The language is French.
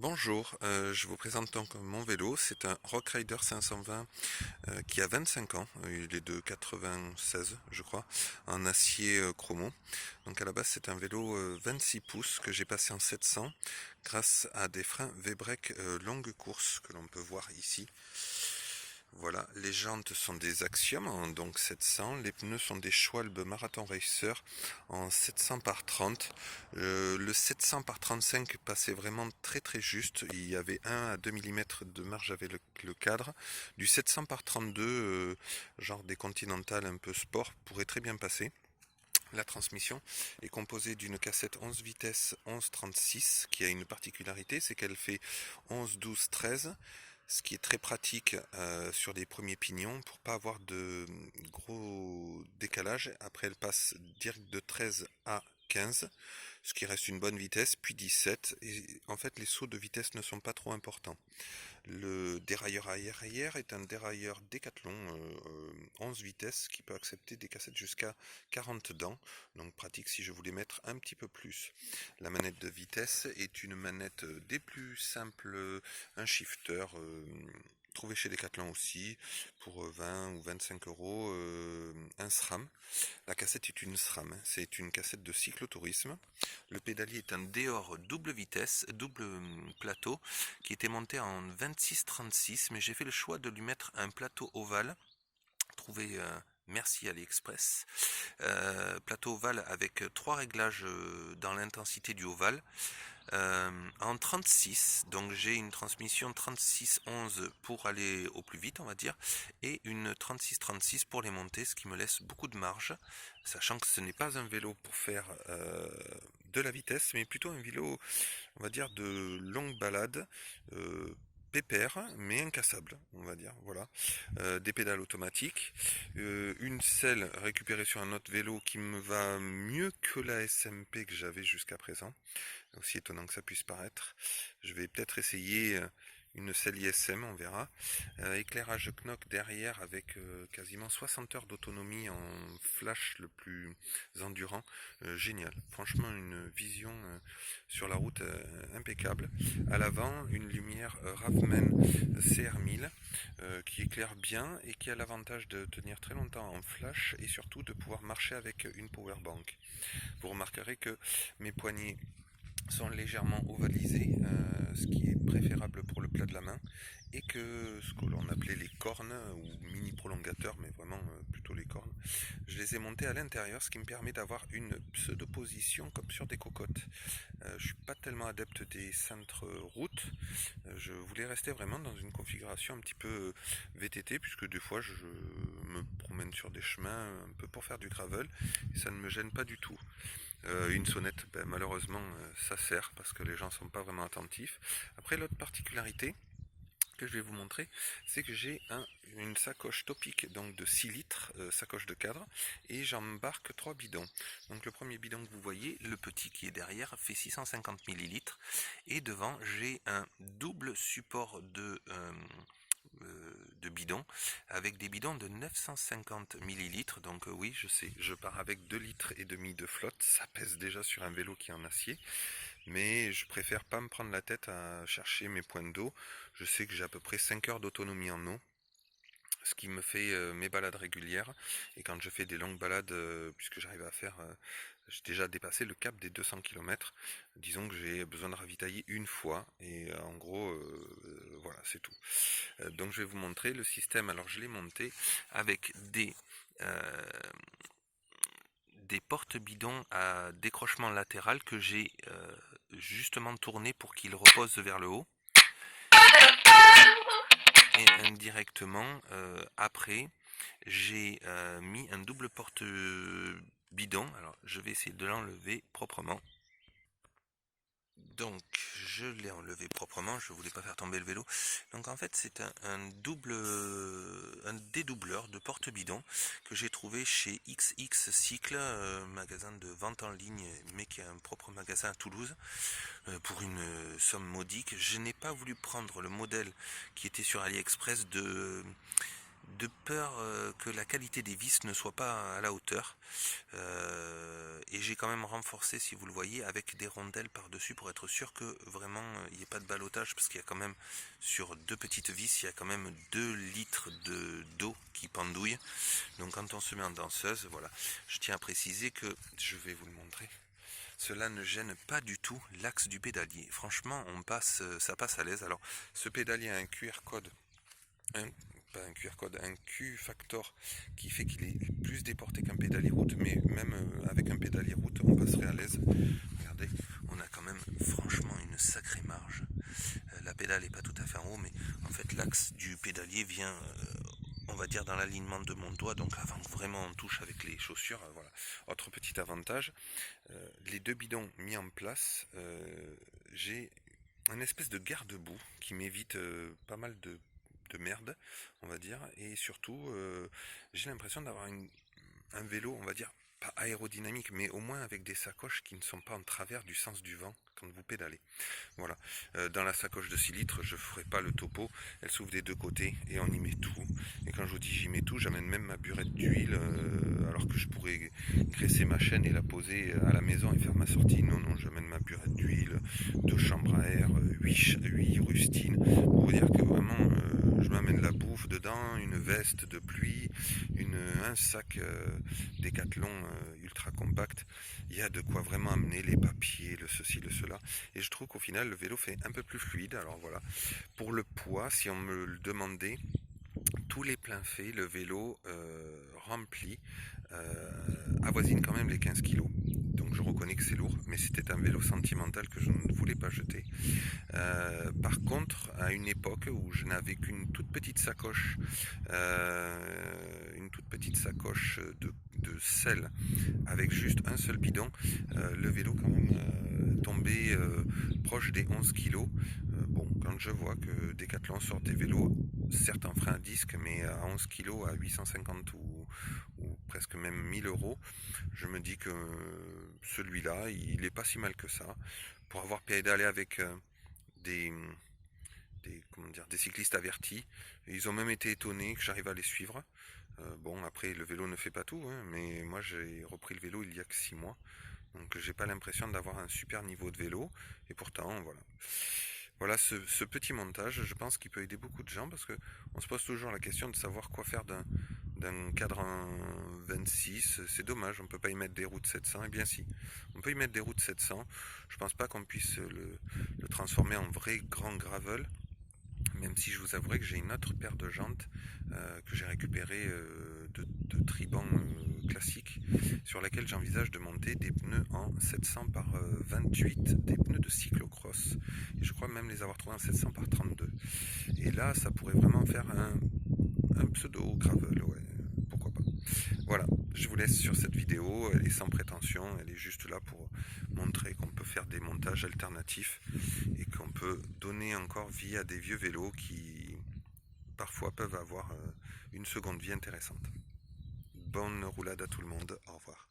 Bonjour, je vous présente donc mon vélo. C'est un Rock Rider 520 qui a 25 ans. Il est de 96, je crois, en acier chromo. Donc à la base, c'est un vélo 26 pouces que j'ai passé en 700 grâce à des freins V-Brake longue course que l'on peut voir ici. Voilà, les jantes sont des Axiom en donc 700, les pneus sont des Schwalbe Marathon Racer en 700 par 30. Le 700 par 35 passait vraiment très très juste, il y avait 1 à 2 mm de marge avec le cadre. Du 700 par 32, genre des Continental un peu sport, pourrait très bien passer. La transmission est composée d'une cassette 11 vitesses 11-36 qui a une particularité, c'est qu'elle fait 11-12-13, ce qui est très pratique sur les premiers pignons pour pas avoir de gros décalage. Après, elle passe direct de 13 à 15, ce qui reste une bonne vitesse, puis 17. Et en fait, les sauts de vitesse ne sont pas trop importants. Le dérailleur arrière est un dérailleur Decathlon 11 vitesses qui peut accepter des cassettes jusqu'à 40 dents, donc pratique si je voulais mettre un petit peu plus. La manette de vitesse est une manette des plus simples, un shifter trouvé chez Decathlon aussi pour 20 ou 25 euros, un SRAM. La cassette est une SRAM, c'est une cassette de cyclotourisme. Le pédalier est un Deore double vitesse, double plateau, qui était monté en 26-36, mais j'ai fait le choix de lui mettre un plateau ovale, trouvé merci AliExpress. Plateau ovale avec trois réglages dans l'intensité du ovale. En 36, donc j'ai une transmission 36-11 pour aller au plus vite, on va dire, et une 36-36 pour les montées, ce qui me laisse beaucoup de marge, sachant que ce n'est pas un vélo pour faire de la vitesse, mais plutôt un vélo, on va dire, de longue balade, pépère, mais incassable, on va dire, voilà. Des pédales automatiques, une selle récupérée sur un autre vélo qui me va mieux que la SMP que j'avais jusqu'à présent, aussi étonnant que ça puisse paraître. Je vais peut-être essayer une selle ISM, on verra. Éclairage Knock derrière avec quasiment 60 heures d'autonomie en flash le plus endurant. Génial. Franchement, une vision sur la route impeccable. À l'avant, une lumière Ravman CR1000 qui éclaire bien et qui a l'avantage de tenir très longtemps en flash et surtout de pouvoir marcher avec une powerbank. Vous remarquerez que mes poignets sont légèrement ovalisés, ce qui est préférable pour le plat de la main, et que ce que l'on appelait les cornes ou mini prolongateurs, mais vraiment plutôt les cornes, je les ai montés à l'intérieur, ce qui me permet d'avoir une pseudo-position comme sur des cocottes. Je suis pas tellement adepte des cintres routes, je voulais rester vraiment dans une configuration un petit peu VTT, puisque des fois je me promène sur des chemins un peu pour faire du gravel, et ça ne me gêne pas du tout. Une sonnette, ben, malheureusement, ça sert parce que les gens sont pas vraiment attentifs. Après, l'autre particularité que je vais vous montrer, c'est que j'ai une sacoche topique donc de 6 litres, sacoche de cadre, et j'embarque 3 bidons. Donc le premier bidon que vous voyez, le petit qui est derrière, fait 650 millilitres, et devant j'ai un double support de bidons avec des bidons de 950 millilitres. Donc oui, je sais, je pars avec 2 litres et demi de flotte, ça pèse déjà sur un vélo qui est en acier, mais je préfère pas me prendre la tête à chercher mes points d'eau. Je sais que j'ai à peu près 5 heures d'autonomie en eau, ce qui me fait mes balades régulières. Et quand je fais des longues balades, puisque j'arrive à faire, j'ai déjà dépassé le cap des 200 km, disons que j'ai besoin de ravitailler une fois, et en gros, voilà, c'est tout. Donc je vais vous montrer le système. Alors je l'ai monté avec euh, des porte-bidons à décrochement latéral que j'ai justement tourné pour qu'ils reposent vers le haut. Et indirectement, après, j'ai mis un double porte-bidon. Alors je vais essayer de l'enlever proprement. Donc je l'ai enlevé proprement, je voulais pas faire tomber le vélo. Donc en fait c'est un dédoubleur de porte-bidon que j'ai trouvé chez XX Cycle, magasin de vente en ligne mais qui a un propre magasin à Toulouse, pour une somme modique. Je n'ai pas voulu prendre le modèle qui était sur AliExpress de peur que la qualité des vis ne soit pas à la hauteur. Et j'ai quand même renforcé, si vous le voyez, avec des rondelles par-dessus pour être sûr que vraiment il n'y ait pas de ballottage, parce qu'il y a quand même, sur deux petites vis, il y a quand même 2 litres d'eau qui pendouille. Donc quand on se met en danseuse, voilà, je tiens à préciser que, je vais vous le montrer, cela ne gêne pas du tout l'axe du pédalier. Franchement, ça passe à l'aise. Alors, ce pédalier a un QR code, pas un QR code, un Q-factor qui fait qu'il est plus déporté qu'un pédalier route, mais même avec un pédalier route, on passerait à l'aise. Regardez, on a quand même franchement une sacrée marge. La pédale n'est pas tout à fait en haut, mais en fait l'axe du pédalier vient, on va dire, dans l'alignement de mon doigt, donc avant que vraiment on touche avec les chaussures. Voilà. Autre petit avantage, les 2 bidons mis en place, j'ai un espèce de garde-boue qui m'évite pas mal de merde, on va dire, et surtout j'ai l'impression d'avoir un vélo, on va dire, pas aérodynamique, mais au moins avec des sacoches qui ne sont pas en travers du sens du vent quand vous pédalez. Voilà. Dans la sacoche de 6 litres, je ne ferai pas le topo, elle s'ouvre des 2 côtés et on y met tout. Et quand je vous dis j'y mets tout, j'amène même ma burette d'huile, alors que je pourrais graisser ma chaîne et la poser à la maison et faire ma sortie. Non, non, j'amène ma burette d'huile, 2 chambres à air, 8 rustines, pour vous dire que vraiment je m'amène la bouffe dedans, une veste de pluie, un sac Décathlon ultra compact. Il y a de quoi vraiment amener les papiers, le ceci, le cela. Et je trouve qu'au final, le vélo fait un peu plus fluide. Alors voilà, pour le poids, si on me le demandait, tous les pleins faits, le vélo rempli avoisine quand même les 15 kilos. Donc je reconnais que c'est lourd, mais c'était un vélo sentimental que je ne voulais pas jeter. Par contre, à une époque où je n'avais qu'une toute petite sacoche, de sel avec juste un seul bidon, le vélo quand même tombait proche des 11 kilos. Bon, quand je vois que Decathlon sort des vélos, certes en frein à disque, mais à 11 kilos, à 850 ou presque même 1000 euros, je me dis que celui-là, il est pas si mal que ça. Pour avoir pédalé avec des, des cyclistes avertis, ils ont même été étonnés que j'arrive à les suivre. Bon, après, le vélo ne fait pas tout, hein, mais moi j'ai repris le vélo il y a que 6 mois. Donc j'ai pas l'impression d'avoir un super niveau de vélo. Et pourtant, voilà. Voilà ce petit montage, je pense qu'il peut aider beaucoup de gens parce que on se pose toujours la question de savoir quoi faire d'un cadran 26. C'est dommage, on peut pas y mettre des routes 700. Eh bien si, on peut y mettre des routes 700. Je pense pas qu'on puisse le transformer en vrai grand gravel. Même si je vous avouerai que j'ai une autre paire de jantes que j'ai récupérée de Triban classique, sur laquelle j'envisage de monter des pneus en 700 par 28, des pneus de cyclocross. Et je crois même les avoir trouvés en 700 par 32. Et là, ça pourrait vraiment faire un pseudo gravel, ouais, pourquoi pas. Voilà, je vous laisse sur cette vidéo, elle est sans prétention, elle est juste là pour montrer qu'on peut faire des montages alternatifs et qu'on peut donner encore vie à des vieux vélos qui parfois peuvent avoir une seconde vie intéressante. Bonne roulade à tout le monde, au revoir.